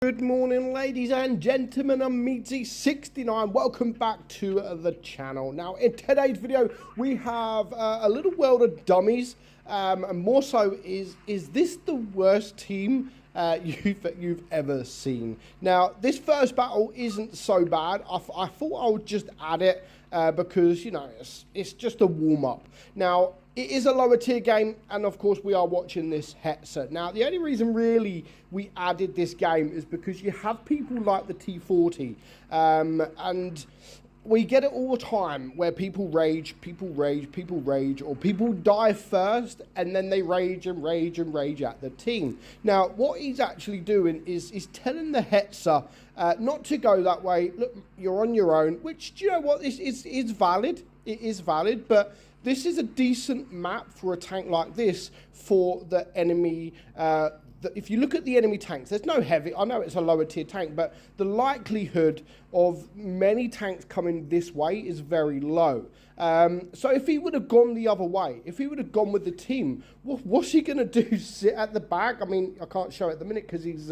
Good morning, ladies and gentlemen. I'm meadsy69. Welcome back to the channel. Now, in today's video, we have a little world of dummies. And more so, is this the worst team you've ever seen? Now, this first battle isn't so bad. I thought I would just add it because, you know, it's just a warm-up. Now, it is a lower tier game, and of course we are watching this headset. Now, the only reason really we added this game is because you have people like the T40, and we get it all the time where people rage, or people die first, and then they rage at the team. Now, what he's actually doing is telling the Hetzer not to go that way. Look, you're on your own, which, do you know what, this is valid. It is valid, but this is a decent map for a tank like this for the enemy. If you look at the enemy tanks, there's no heavy. I know it's a lower tier tank, but the likelihood of many tanks coming this way is very low. So if he would have gone the other way, if he would have gone with the team, what's he going to do? Sit at the back? I mean, I can't show it at the minute because he's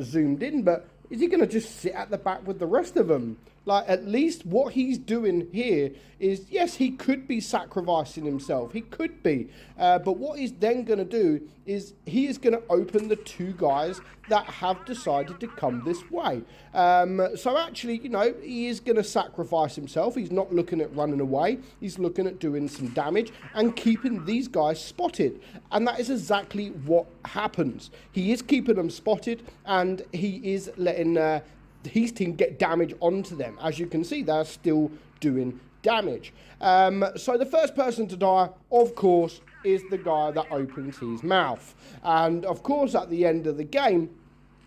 zoomed in, but is he going to just sit at the back with the rest of them? Like, at least what he's doing here is, yes, he could be sacrificing himself. He could be. But what he's then going to do is he is going to open the two guys that have decided to come this way. So actually, you know, he is going to sacrifice himself. He's not looking at running away. He's looking at doing some damage and keeping these guys spotted. And that is exactly what happens. He is keeping them spotted, and he is letting his team get damage onto them. As you can see, they're still doing damage. So the first person to die, of course, is the guy that opens his mouth. And of course, at the end of the game,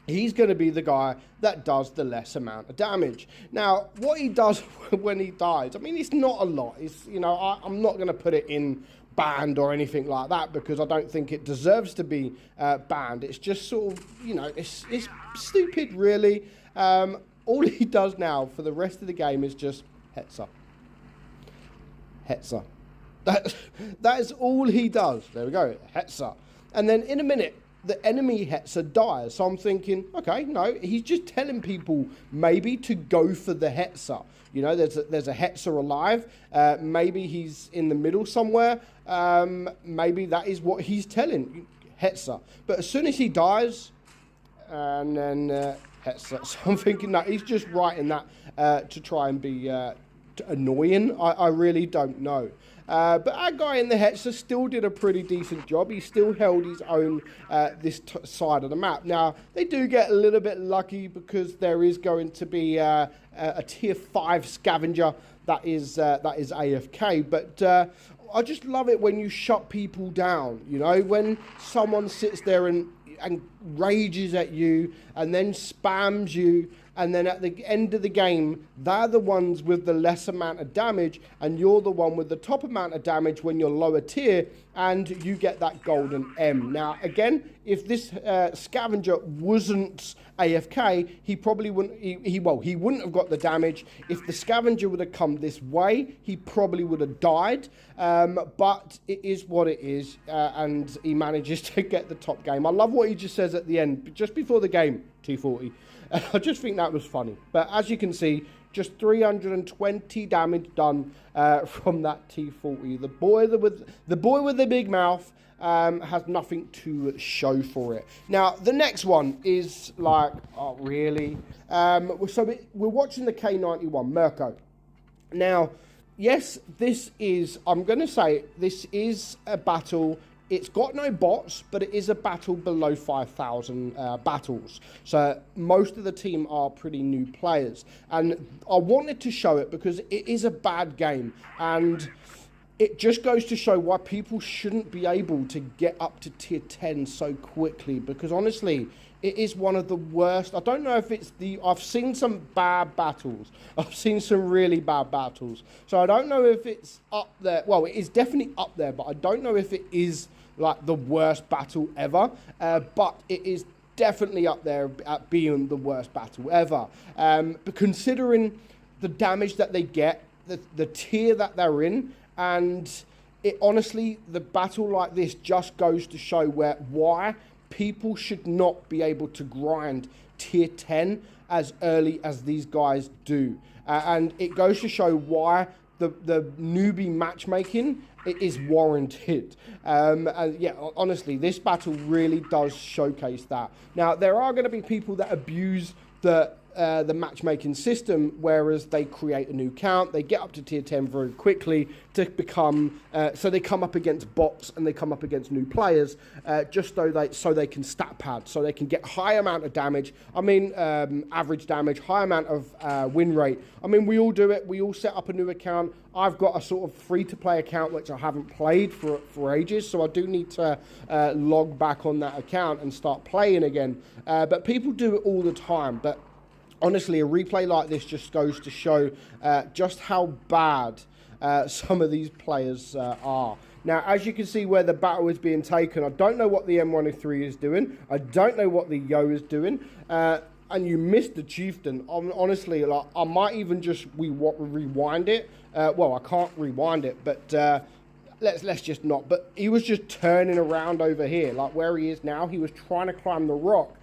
he's going to be the guy that does the less amount of damage. Now, what he does when he dies, I mean, it's not a lot. It's, you know, I'm not going to put it in banned or anything like that because I don't think it deserves to be banned. It's just sort of, you know, it's stupid, really. All he does now for the rest of the game is just Hetzer. Hetzer. That is all he does. There we go, Hetzer. And then in a minute, the enemy Hetzer dies. So I'm thinking, okay, no, he's just telling people maybe to go for the Hetzer. You know, there's a Hetzer alive. Maybe he's in the middle somewhere. Maybe that is what he's telling Hetzer. But as soon as he dies, and then Hetzer. So I'm thinking that he's just writing that to try and be annoying. I really don't know. But our guy in the Hetzer still did a pretty decent job. He still held his own this side of the map. Now, they do get a little bit lucky because there is going to be a tier 5 scavenger that is AFK. But I just love it when you shut people down. You know, when someone sits there and rages at you and then spams you, and then at the end of the game, they're the ones with the less amount of damage, and you're the one with the top amount of damage when you're lower tier, and you get that golden M. Now, again, if this scavenger wasn't AFK, he probably wouldn't. He wouldn't have got the damage. If the scavenger would have come this way, he probably would have died. But it is what it is, and he manages to get the top game. I love what he just says at the end, just before the game. T40. I just think that was funny. But as you can see, just 320 damage done from that T40. The boy with the big mouth has nothing to show for it. Now, the next one is like, oh, really? So we're watching the K91, Mirko. Now, yes, this is, I'm going to say, this is a battle. It's got no bots, but it is a battle below 5,000 battles. So most of the team are pretty new players. And I wanted to show it because it is a bad game. And it just goes to show why people shouldn't be able to get up to tier 10 so quickly. Because honestly, it is one of the worst. I don't know if it's I've seen some bad battles. I've seen some really bad battles. So I don't know if it's up there. Well, it is definitely up there, but I don't know if it is like the worst battle ever. But it is definitely up there at being the worst battle ever. But considering the damage that they get, the tier that they're in, and it honestly, the battle like this just goes to show why people should not be able to grind tier 10 as early as these guys do. And it goes to show why the newbie matchmaking is warranted. And yeah, honestly, this battle really does showcase that. Now, there are going to be people that abuse the matchmaking system, whereas they create a new count, they get up to tier 10 very quickly to become, so they come up against bots and they come up against new players, just so they can stat pad, so they can get high amount of damage. I mean, average damage, high amount of win rate. I mean, we all do it. We all set up a new account. I've got a sort of free-to-play account which I haven't played for ages, so I do need to log back on that account and start playing again. But people do it all the time. But honestly, a replay like this just goes to show just how bad some of these players are. Now, as you can see where the battle is being taken, I don't know what the M103 is doing. I don't know what the Yo is doing. And you missed the Chieftain. Honestly, like, I might even just rewind it. Well, I can't rewind it, but let's just not. But he was just turning around over here, like where he is now. He was trying to climb the rock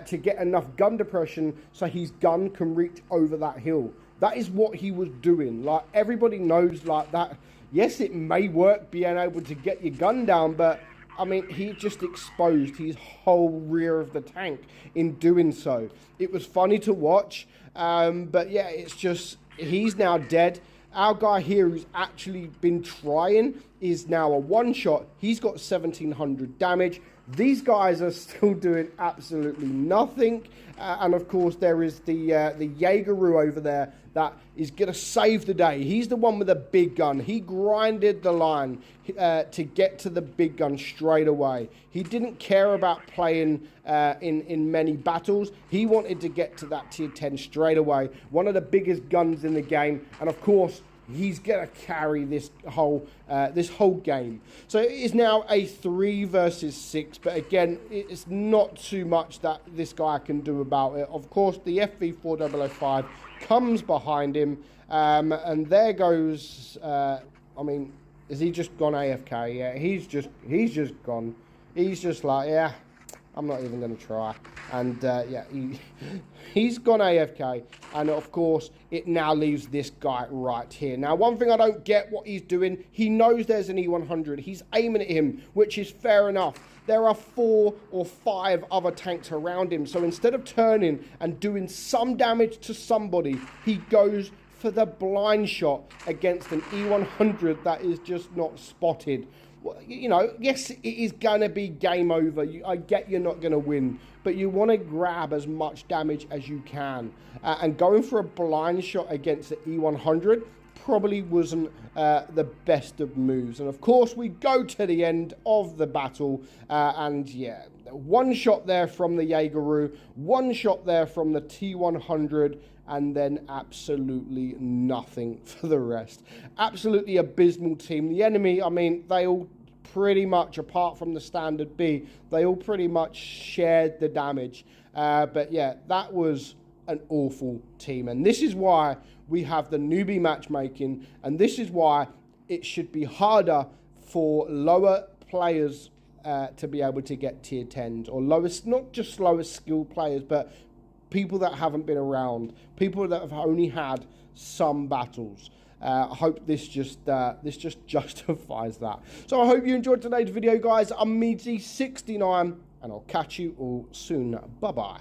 to get enough gun depression so his gun can reach over that hill. That is what he was doing. Like, everybody knows like that. Yes, it may work being able to get your gun down, but I mean, he just exposed his whole rear of the tank in doing so. It was funny to watch, but yeah, it's just, he's now dead. Our guy here who's actually been trying is now a one-shot. He's got 1,700 damage. These guys are still doing absolutely nothing. And of course, there is the Jaegeru over there that is going to save the day. He's the one with the big gun. He grinded the line to get to the big gun straight away. He didn't care about playing in many battles. He wanted to get to that tier 10 straight away. One of the biggest guns in the game. And of course, he's going to carry this whole game. So it is now a 3 versus 6. But again, it's not too much that this guy can do about it. Of course, the FV4005 comes behind him. And there goes, I mean, is he just gone AFK? Yeah, he's just gone. He's just like, yeah, I'm not even going to try. And yeah, he's gone AFK. And of course, it now leaves this guy right here. Now, one thing I don't get what he's doing, he knows there's an E100. He's aiming at him, which is fair enough. There are 4 or 5 other tanks around him. So instead of turning and doing some damage to somebody, he goes for the blind shot against an E100 that is just not spotted. You know, yes, it is going to be game over. I get you're not going to win, but you want to grab as much damage as you can. And going for a blind shot against the E100 probably wasn't the best of moves. And of course, we go to the end of the battle. And yeah, one shot there from the Jaegeru, one shot there from the T100, and then absolutely nothing for the rest. Absolutely abysmal team. The enemy, I mean, they all pretty much, apart from the standard B, they all pretty much shared the damage. But yeah, that was an awful team. And this is why we have the newbie matchmaking. And this is why it should be harder for lower players to be able to get tier 10s, or lowest, not just lowest skilled players, but people that haven't been around, people that have only had some battles. I hope this just justifies that. So I hope you enjoyed today's video, guys. I'm meadsy69, and I'll catch you all soon. Bye-bye.